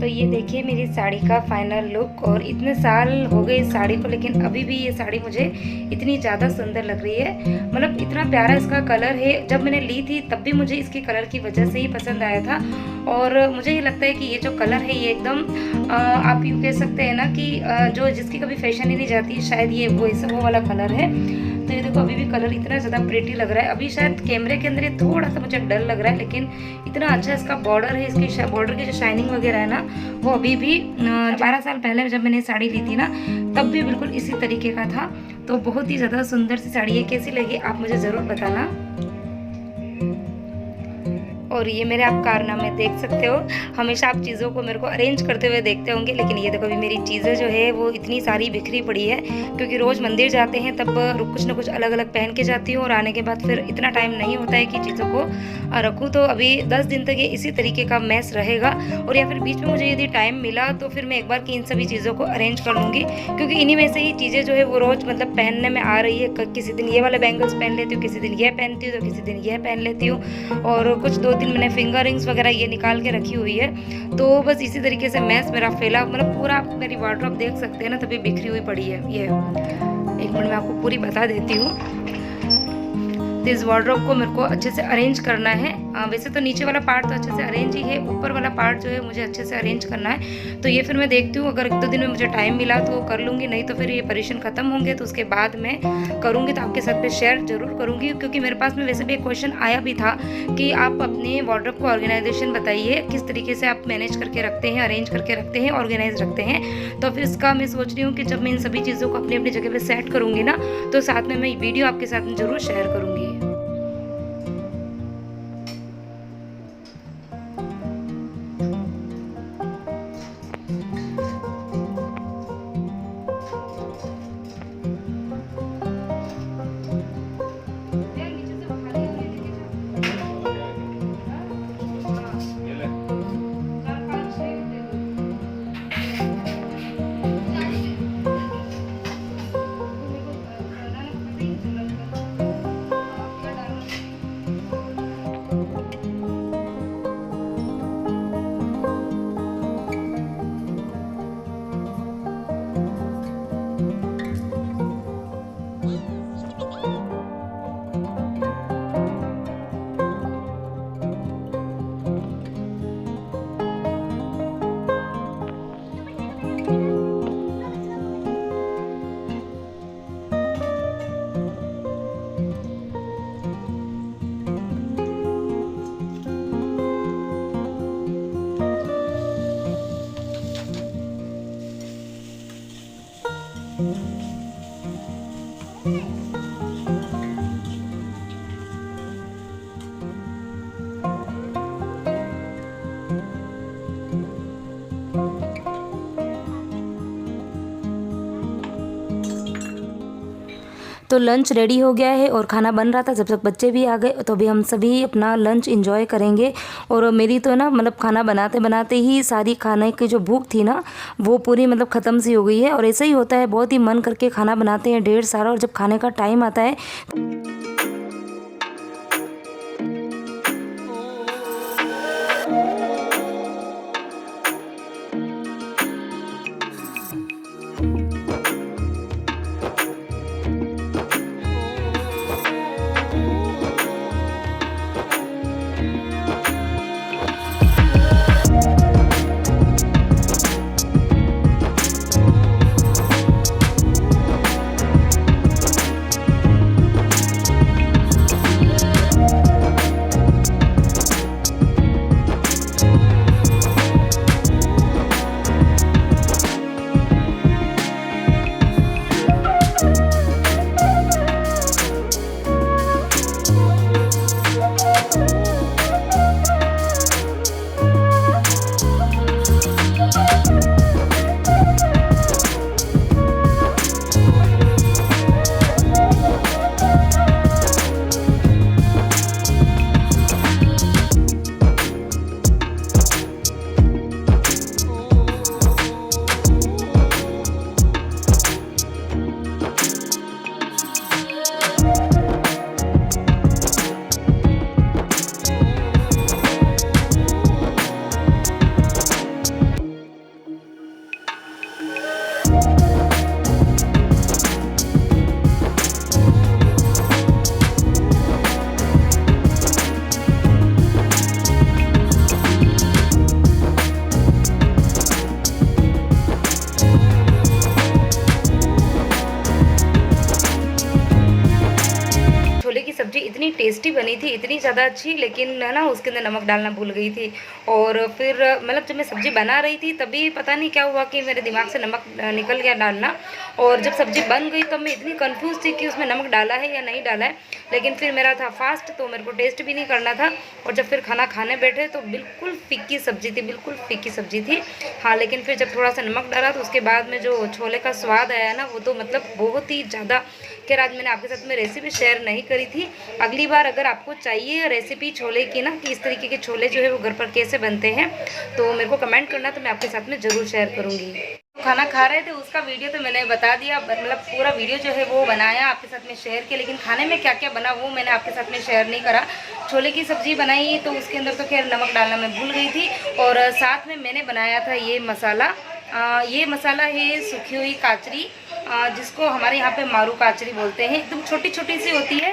तो ये देखिए मेरी साड़ी का फाइनल लुक। और इतने साल हो गए इस साड़ी को, लेकिन अभी भी ये साड़ी मुझे इतनी ज़्यादा सुंदर लग रही है। मतलब इतना प्यारा इसका कलर है। जब मैंने ली थी तब भी मुझे इसके कलर की वजह से ही पसंद आया था। और मुझे ये लगता है कि ये जो कलर है ये एकदम आप यूँ कह सकते हैं ना कि जो जिसकी कभी फैशन ही नहीं जाती, शायद ये वो वाला कलर है। तो ये देखो अभी भी कलर इतना ज़्यादा प्रिटी लग रहा है। अभी शायद कैमरे के अंदर ये थोड़ा सा मुझे डल लग रहा है, लेकिन इतना अच्छा इसका बॉर्डर है। इसकी बॉर्डर की जो शाइनिंग वगैरह है ना, वो अभी भी 12 साल पहले जब मैंने साड़ी ली थी ना, तब भी बिल्कुल इसी तरीके का था। तो बहुत ही ज़्यादा सुंदर सी साड़ी है। कैसी लगी आप मुझे ज़रूर बताना। और ये मेरे आप कारनामे देख सकते हो। हमेशा आप चीज़ों को मेरे को अरेंज करते हुए देखते होंगे, लेकिन ये देखो अभी मेरी चीज़ें जो है वो इतनी सारी बिखरी पड़ी है, क्योंकि रोज़ मंदिर जाते हैं तब कुछ ना कुछ अलग अलग पहन के जाती हूँ, और आने के बाद फिर इतना टाइम नहीं होता है कि चीज़ों को रखूँ। तो अभी 10 दिन तक ये इसी तरीके का मैस रहेगा। और या फिर बीच में मुझे यदि टाइम मिला तो फिर मैं एक बार की इन सभी चीज़ों को अरेंज कर लूँगी, क्योंकि इन्हीं में से ही चीज़ें जो है वो रोज़ मतलब पहनने में आ रही है। किसी दिन ये वाले बैंगल्स पहन लेती हूँ, किसी दिन ये पहनती हूँ, तो किसी दिन ये पहन लेती हूँ। और कुछ 2-3 मैंने फिंगर रिंग्स वगैरह ये निकाल के रखी हुई है। तो बस इसी तरीके से मैस मेरा फैला, मतलब पूरा आप मेरी वार्डरोब देख सकते हैं ना, तभी बिखरी हुई पड़ी है। ये एक मिनट में आपको पूरी बता देती हूँ। तो इस वार्डरोब को मेरे को अच्छे से अरेंज करना है। वैसे तो नीचे वाला पार्ट तो अच्छे से अरेंज ही है, ऊपर वाला पार्ट जो है मुझे अच्छे से अरेंज करना है। तो ये फिर मैं देखती हूँ, अगर 1-2 दिन में मुझे टाइम मिला तो कर लूँगी, नहीं तो फिर ये परेशान ख़त्म होंगे तो उसके बाद मैं करूँगी, तो आपके साथ में शेयर ज़रूर करूँगी। क्योंकि मेरे पास में वैसे भी एक क्वेश्चन आया भी था कि आप अपने वार्डरोब को ऑर्गेनाइजेशन बताइए, किस तरीके से आप मैनेज करके रखते हैं, अरेंज करके रखते हैं, ऑर्गेनाइज रखते हैं। तो फिर इसका मैं सोच रही हूँ कि जब मैं इन सभी चीज़ों को अपनी अपनी जगह पर सेट करूँगी ना, तो साथ में मैं वीडियो आपके साथ में ज़रूर शेयर करूँगी। तो लंच रेडी हो गया है और खाना बन रहा था, जब तक बच्चे भी आ गए। तो अभी हम सभी अपना लंच एंजॉय करेंगे। और मेरी तो ना मतलब खाना बनाते बनाते ही सारी खाने की जो भूख थी ना, वो पूरी मतलब ख़त्म सी हो गई है। और ऐसा ही होता है, बहुत ही मन करके खाना बनाते हैं ढेर सारा, और जब खाने का टाइम आता है टेस्टी बनी थी, इतनी ज़्यादा अच्छी, लेकिन है ना उसके अंदर नमक डालना भूल गई थी। और फिर मतलब जब मैं सब्ज़ी बना रही थी तभी पता नहीं क्या हुआ कि मेरे दिमाग से नमक निकल गया डालना। और जब सब्ज़ी बन गई तब मैं इतनी कंफ्यूज थी कि उसमें नमक डाला है या नहीं डाला है। लेकिन फिर मेरा था फास्ट, तो मेरे को टेस्ट भी नहीं करना था। और जब फिर खाना खाने बैठे तो बिल्कुल फीकी सब्ज़ी थी, बिल्कुल फीकी सब्ज़ी थी। हाँ, लेकिन फिर जब थोड़ा सा नमक डाला तो उसके बाद में जो छोले का स्वाद आया ना, वो तो मतलब बहुत ही ज़्यादा। खैर आज मैंने आपके साथ में रेसिपी शेयर नहीं करी थी। अगली बार अगर आपको चाहिए रेसिपी छोले की ना, कि इस तरीके के छोले जो है वो घर पर कैसे बनते हैं, तो मेरे को कमेंट करना, तो मैं आपके साथ में ज़रूर शेयर करूँगी। खाना खा रहे थे उसका वीडियो तो मैंने बता दिया, मतलब पूरा वीडियो जो है वो बनाया आपके साथ में शेयर किया, लेकिन खाने में क्या क्या बना वो मैंने आपके साथ में शेयर नहीं करा। छोले की सब्ज़ी बनाई तो उसके अंदर तो खैर नमक डालना मैं भूल गई थी। और साथ में मैंने बनाया था ये मसाला। ये मसाला है सूखी हुई काचरी, जिसको हमारे यहाँ पे मारू काचरी बोलते हैं। एकदम छोटी छोटी सी होती है,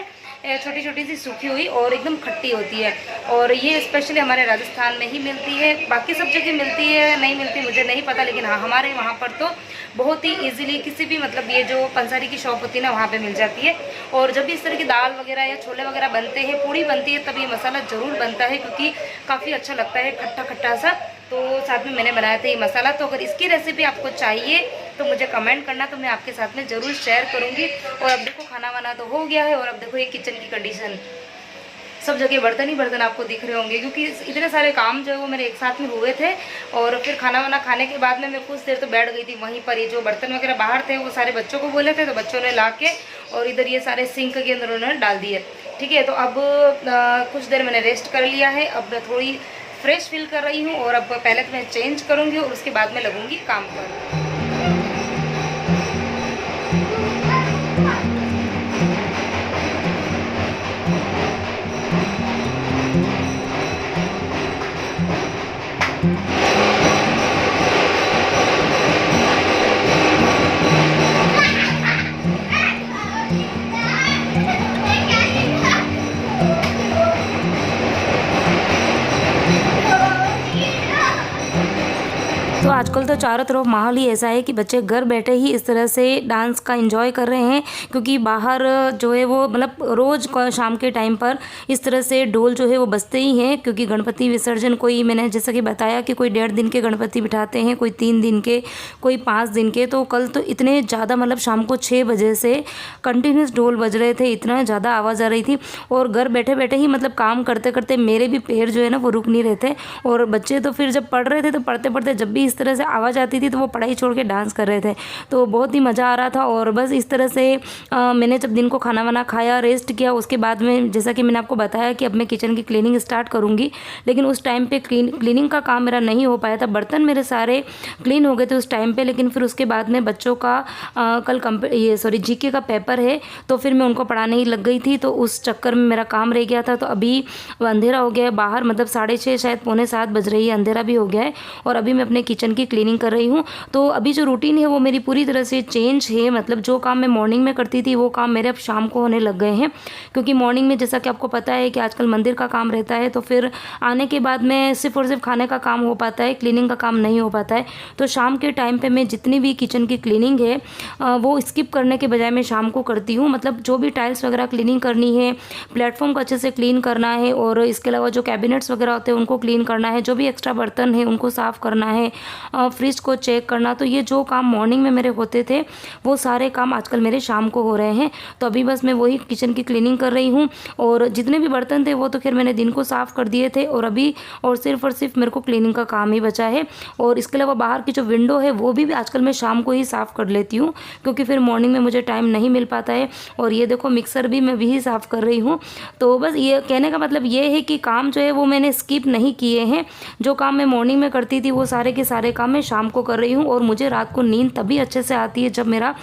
छोटी छोटी सी सूखी हुई और एकदम खट्टी होती है। और ये स्पेशली हमारे राजस्थान में ही मिलती है, बाकी सब जगह मिलती है नहीं मिलती मुझे नहीं पता, लेकिन हाँ हमारे वहाँ पर तो बहुत ही इजीली किसी भी मतलब ये जो पंसारी की शॉप होती है ना वहाँ पे मिल जाती है। और जब भी इस तरह की दाल वगैरह या छोले वगैरह बनते हैं, पूड़ी बनती है, तब ये मसाला ज़रूर बनता है, क्योंकि काफ़ी अच्छा लगता है खट्टा खट्टा सा। तो साथ में मैंने बनाया था ये मसाला। तो अगर इसकी रेसिपी आपको चाहिए तो मुझे कमेंट करना, तो मैं आपके साथ में ज़रूर शेयर करूँगी। और अब देखो खाना वाना तो हो गया है, और अब देखो ये किचन की कंडीशन, सब जगह बर्तन ही बर्तन आपको दिख रहे होंगे, क्योंकि इतने सारे काम जो है वो मेरे एक साथ में हुए थे। और फिर खाना वाना खाने के बाद में मैं कुछ देर तो बैठ गई थी वहीं पर। ये जो बर्तन वगैरह बाहर थे वो सारे बच्चों को बोले थे, तो बच्चों ने ला के और इधर ये सारे सिंक के अंदर उन्होंने डाल दिए। ठीक है, तो अब कुछ देर मैंने रेस्ट कर लिया है, अब मैं थोड़ी फ्रेश फील कर रही हूँ। और अब पहले तो मैं चेंज करूँगी और उसके बाद में लगूँगी काम पर। तो आजकल तो चारों तरफ माहौल ही ऐसा है कि बच्चे घर बैठे ही इस तरह से डांस का एंजॉय कर रहे हैं, क्योंकि बाहर जो है वो मतलब रोज़ शाम के टाइम पर इस तरह से ढोल जो है वो बजते ही हैं। क्योंकि गणपति विसर्जन कोई, मैंने जैसा कि बताया कि कोई 1.5 दिन के गणपति बिठाते हैं, कोई 3 दिन के, कोई 5 दिन के। तो कल तो इतने ज़्यादा मतलब शाम को 6 बजे से कंटिन्यूस ढोल बज रहे थे, इतना ज़्यादा आवाज़ आ रही थी। और घर बैठे बैठे ही मतलब काम करते करते मेरे भी पैर जो है ना वो रुक नहीं रहे थे। और बच्चे तो फिर जब पढ़ रहे थे तो पढ़ते पढ़ते जब भी इस तरह से आवाज़ आती थी तो वो पढ़ाई छोड़ के डांस कर रहे थे। तो बहुत ही मज़ा आ रहा था। और बस इस तरह से मैंने जब दिन को खाना वाना खाया, रेस्ट किया, उसके बाद में जैसा कि मैंने आपको बताया कि अब मैं किचन की क्लीनिंग स्टार्ट करूँगी। लेकिन उस टाइम पे क्लीनिंग का काम मेरा नहीं हो पाया था। बर्तन मेरे सारे क्लीन हो गए थे उस टाइम पर, लेकिन फिर उसके बाद में बच्चों का कल जीके का पेपर है, तो फिर मैं उनको पढ़ाने ही लग गई थी। तो उस चक्कर में मेरा काम रह गया था। तो अभी अंधेरा हो गया है बाहर, मतलब 6:30 शायद 6:45 बज रही है, अंधेरा भी हो गया है। और अभी मैं अपने किचन की क्लीनिंग कर रही हूँ। तो अभी जो रूटीन है वो मेरी पूरी तरह से चेंज है। मतलब जो काम मैं मॉर्निंग में करती थी वो काम मेरे अब शाम को होने लग गए हैं। क्योंकि मॉर्निंग में जैसा कि आपको पता है कि आजकल मंदिर का काम रहता है, तो फिर आने के बाद में सिर्फ और सिर्फ खाने का काम हो पाता है, क्लीनिंग का काम नहीं हो पाता है। तो शाम के टाइम पर मैं जितनी भी किचन की क्लीनिंग है वो स्किप करने के बजाय मैं शाम को करती हूँ। मतलब जो भी टाइल्स वगैरह क्लीनिंग करनी है, प्लेटफॉर्म को अच्छे से क्लीन करना है, और इसके अलावा जो कैबिनेट्स वगैरह होते हैं उनको क्लीन करना है, जो भी एक्स्ट्रा बर्तन है उनको साफ़ करना है, फ्रिज को चेक करना। तो ये जो काम मॉर्निंग में मेरे होते थे वो सारे काम आजकल मेरे शाम को हो रहे हैं। तो अभी बस मैं वही किचन की क्लीनिंग कर रही हूँ। और जितने भी बर्तन थे वो तो खैर मैंने दिन को साफ़ कर दिए थे, और अभी और सिर्फ मेरे को क्लीनिंग का काम ही बचा है। और इसके अलावा बाहर की जो विंडो है वो भी आजकल मैं शाम को ही साफ़ कर लेती हूँ, क्योंकि फिर मॉर्निंग में मुझे टाइम नहीं मिल पाता है। और ये देखो मिक्सर भी मैं भी साफ़ कर रही हूँ। तो बस ये कहने का मतलब ये है कि काम जो है वो मैंने स्किप नहीं किए हैं। जो काम मैं मॉर्निंग में करती थी वो सारे के सारे काम मैं शाम को कर रही हूँ। और मुझे रात को नींद तभी अच्छे से आती है जब मेरा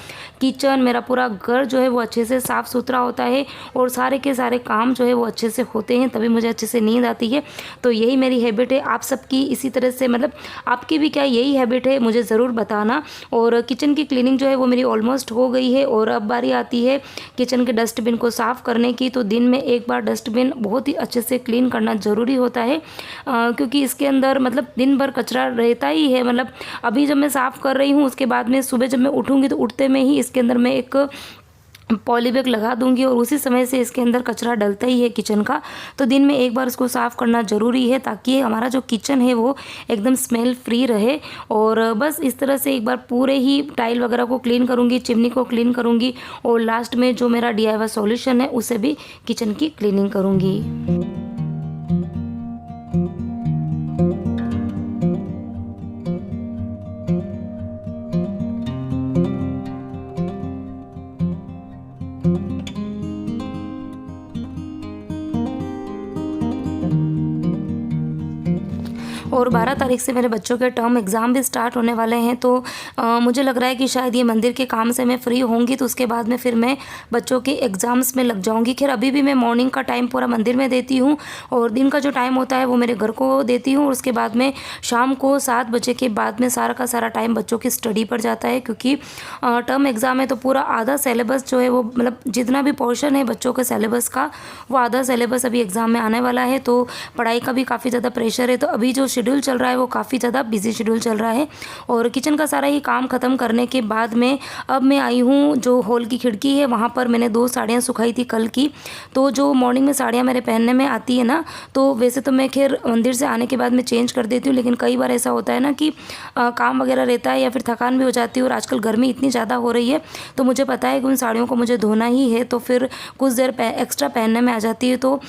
किचन, मेरा पूरा घर जो है वो अच्छे से साफ़ सुथरा होता है, और सारे के सारे काम जो है वो अच्छे से होते हैं, तभी मुझे अच्छे से नींद आती है। तो यही मेरी हैबिट है। आप सबकी इसी तरह से, मतलब आपकी भी क्या यही हैबिट है, मुझे ज़रूर बताना। और किचन की क्लीनिंग जो है वो मेरी ऑलमोस्ट हो गई है। और अब बारी आती है किचन के डस्टबिन को साफ़ करने की। तो दिन में एक बार डस्टबिन बहुत ही अच्छे से क्लीन करना ज़रूरी होता है, क्योंकि इसके अंदर मतलब दिन भर कचरा रहता ही है। मतलब अभी जब मैं साफ़ कर रही हूँ उसके बाद में सुबह जब मैं उठूँगी तो उठते में ही इसके अंदर मैं एक पॉली बैग लगा दूंगी और उसी समय से इसके अंदर कचरा डलता ही है किचन का। तो दिन में एक बार इसको साफ़ करना ज़रूरी है ताकि हमारा जो किचन है वो एकदम स्मेल फ्री रहे। और बस इस तरह से एक बार पूरे ही टाइल वगैरह को क्लीन करूँगी, चिमनी को क्लीन करूँगी और लास्ट में जो मेरा DIY सॉल्यूशन है उसे भी किचन की क्लीनिंग करूँगी। और 12 तारीख से मेरे बच्चों के टर्म एग्ज़ाम भी स्टार्ट होने वाले हैं। तो मुझे लग रहा है कि शायद ये मंदिर के काम से मैं फ्री होंगी तो उसके बाद में फिर मैं बच्चों के एग्ज़ाम्स में लग जाऊंगी। खैर अभी भी मैं मॉर्निंग का टाइम पूरा मंदिर में देती हूँ और दिन का जो टाइम होता है वो मेरे घर को देती हूँ और उसके बाद में शाम को 7 बजे के बाद में सारा का सारा टाइम बच्चों की स्टडी पर जाता है, क्योंकि टर्म एग्ज़ाम है तो पूरा आधा सिलेबस जो है वो मतलब जितना भी पोर्शन है बच्चों के सिलेबस का वो आधा सिलेबस अभी एग्ज़ाम में आने वाला है। तो पढ़ाई का भी काफ़ी ज़्यादा प्रेशर है। तो अभी जो शेड्यूल चल रहा है वो काफ़ी ज़्यादा बिजी शेड्यूल चल रहा है। और किचन का सारा ही काम ख़त्म करने के बाद में अब मैं आई हूँ जो हॉल की खिड़की है वहाँ पर मैंने 2 साड़ियाँ सुखाई थी कल की। तो जो मॉर्निंग में साड़ियाँ मेरे पहनने में आती है ना, तो वैसे तो मैं खैर मंदिर से आने के बाद मैं चेंज कर देती हूँ, लेकिन कई बार ऐसा होता है ना कि काम वगैरह रहता है या फिर थकान भी हो जाती है और आजकल गर्मी इतनी ज़्यादा हो रही है तो मुझे पता है कि उन साड़ियों को मुझे धोना ही है, तो फिर कुछ देर एक्स्ट्रा पहनने में आ जाती है। तो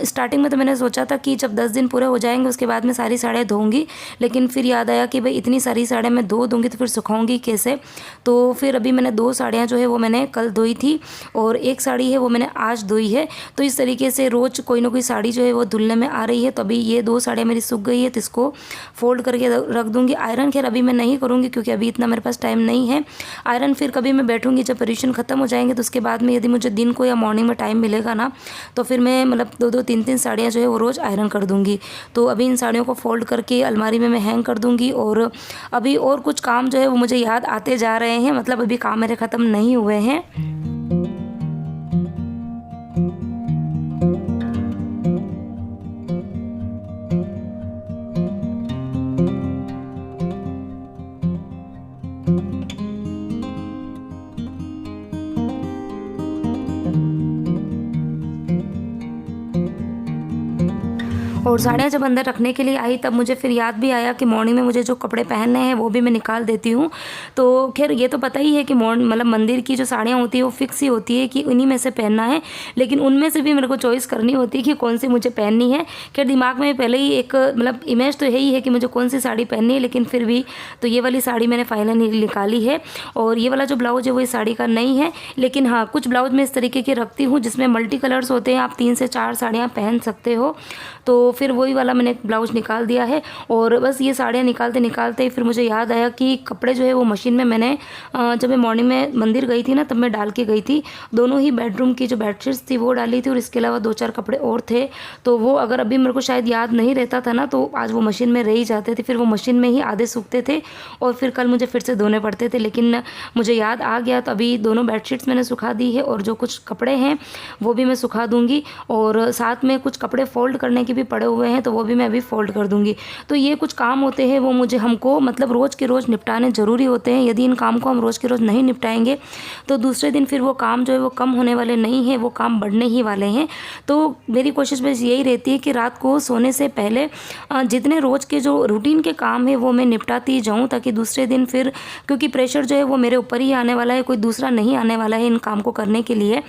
स्टार्टिंग में तो मैंने सोचा था कि जब 10 दिन पूरे हो जाएंगे उसके बाद मैं सारी साड़ियाँ धोऊंगी, लेकिन फिर याद आया कि भाई इतनी सारी साड़ियाँ मैं धो दूँगी तो फिर सुखाऊंगी कैसे। तो फिर अभी मैंने 2 साड़ियाँ जो है वो मैंने कल धोई थी और 1 साड़ी है वो मैंने आज धोई है। तो इस तरीके से रोज़ कोई ना कोई साड़ी जो है वो धुलने में आ रही है। तो अभी ये 2 साड़ियाँ मेरी सूख गई है तो इसको फोल्ड करके रख दूँगी। आयरन खैर अभी मैं नहीं करूँगी क्योंकि अभी इतना मेरे पास टाइम नहीं है। आयरन फिर कभी मैं बैठूँगी जब परीक्षण ख़त्म हो जाएंगे तो उसके बाद में यदि मुझे दिन को या मॉर्निंग में टाइम मिलेगा ना तो फिर मैं मतलब 2-2 3-3 साड़ियाँ जो है वो रोज़ आयरन कर दूँगी। तो अभी इन साड़ियों को फोल्ड करके अलमारी में मैं हैंग कर दूँगी। और अभी और कुछ काम जो है वो मुझे याद आते जा रहे हैं, मतलब अभी काम मेरे ख़त्म नहीं हुए हैं। और साड़ियाँ जब अंदर रखने के लिए आई तब मुझे फिर याद भी आया कि मॉर्निंग में मुझे जो कपड़े पहनने हैं वो भी मैं निकाल देती हूँ। तो खैर ये तो पता ही है कि मतलब मंदिर की जो साड़ियाँ होती है वो फिक्स ही होती है कि उन्हीं में से पहनना है, लेकिन उनमें से भी मेरे को चॉइस करनी होती है कि कौन सी मुझे पहननी है। खैर दिमाग में पहले ही एक मतलब इमेज तो यही है कि मुझे कौन सी साड़ी पहननी है, लेकिन फिर भी तो ये वाली साड़ी मैंने फाइनली निकाली है। और ये वाला जो ब्लाउज है वो इस साड़ी का नहीं है, लेकिन हाँ कुछ ब्लाउज मैं इस तरीके के रखती हूँ जिसमें मल्टी कलर्स होते हैं, आप 3 से 4 साड़ियाँ पहन सकते हो। तो फिर वही वाला मैंने ब्लाउज निकाल दिया है। और बस ये साड़ियाँ निकालते निकालते ही फिर मुझे याद आया कि कपड़े जो है वो मशीन में मैंने जब मैं मॉर्निंग में मंदिर गई थी ना तब मैं डाल के गई थी। दोनों ही बेडरूम की जो बेडशीट्स थी वो डाली थी और इसके अलावा 2-4 कपड़े और थे। तो वो अगर अभी मेरे को शायद याद नहीं रहता था ना तो आज वो मशीन में रह ही जाते थे, फिर वो मशीन में ही आधे सूखते थे और फिर कल मुझे फिर से धोने पड़ते थे। लेकिन मुझे याद आ गया तो अभी दोनों बेडशीट्स मैंने सुखा दी है और जो कुछ कपड़े हैं वो भी मैं सुखा दूँगी। और साथ में कुछ कपड़े फोल्ड करने के भी पड़े हुए हैं तो वो भी मैं अभी फोल्ड कर दूंगी। तो ये कुछ काम होते हैं वो हमको मतलब रोज़ के रोज़ निपटाने ज़रूरी होते हैं। यदि इन काम को हम रोज़ के रोज़ नहीं निपटाएंगे तो दूसरे दिन फिर वो काम जो है वो कम होने वाले नहीं हैं, वो काम बढ़ने ही वाले हैं। तो मेरी कोशिश बस यही रहती है कि रात को सोने से पहले जितने रोज़ के जो रूटीन के काम है वो मैं निपटाती जाऊँ, ताकि दूसरे दिन फिर क्योंकि प्रेशर जो है वो मेरे ऊपर ही आने वाला है, कोई दूसरा नहीं आने वाला है इन काम को करने के लिए।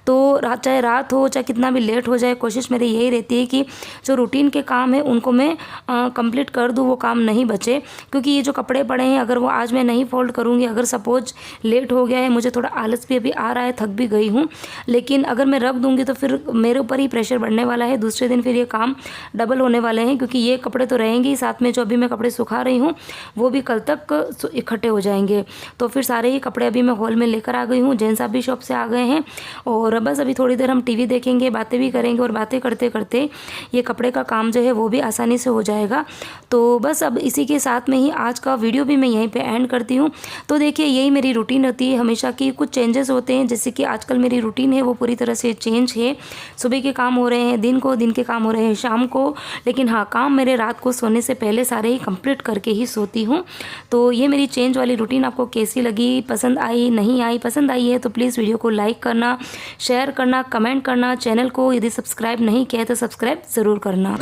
तो चाहे रात हो चाहे कितना भी लेट हो जाए, कोशिश मेरी यही रहती है कि जो रूटीन के काम है उनको मैं कंप्लीट कर दूँ, वो काम नहीं बचे। क्योंकि ये जो कपड़े पड़े हैं अगर वो आज मैं नहीं फोल्ड करूँगी, अगर सपोज लेट हो गया है, मुझे थोड़ा आलस भी अभी आ रहा है, थक भी गई हूँ, लेकिन अगर मैं रख दूँगी तो फिर मेरे ऊपर ही प्रेशर बढ़ने वाला है। दूसरे दिन फिर ये काम डबल होने वाले हैं, क्योंकि ये कपड़े तो रहेंगे ही, साथ में जो अभी मैं कपड़े सुखा रही हूँ वो भी कल तक इकट्ठे हो जाएंगे। तो फिर सारे ही कपड़े अभी मैं हॉल में लेकर आ गई हूँ। जैन साहब भी शॉप से आ गए हैं और बस अभी थोड़ी देर हम टीवी देखेंगे, बातें भी करेंगे और बातें करते करते ये कपड़े का काम जो है वो भी आसानी से हो जाएगा। तो बस अब इसी के साथ में ही आज का वीडियो भी मैं यहीं पे एंड करती हूँ। तो देखिए यही मेरी रूटीन होती है हमेशा की। कुछ चेंजेस होते हैं, जैसे कि आजकल मेरी रूटीन है वो पूरी तरह से चेंज है। सुबह के काम हो रहे हैं दिन को, दिन के काम हो रहे हैं शाम को, लेकिन हाँ काम मेरे रात को सोने से पहले सारे ही कंप्लीट करके ही सोती हूँ। तो ये मेरी चेंज वाली रूटीन आपको कैसी लगी, पसंद आई नहीं आई? पसंद आई है तो प्लीज़ वीडियो को लाइक करना, शेयर करना, कमेंट करना। चैनल को यदि सब्सक्राइब नहीं किया है तो सब्सक्राइब ज़रूर करना।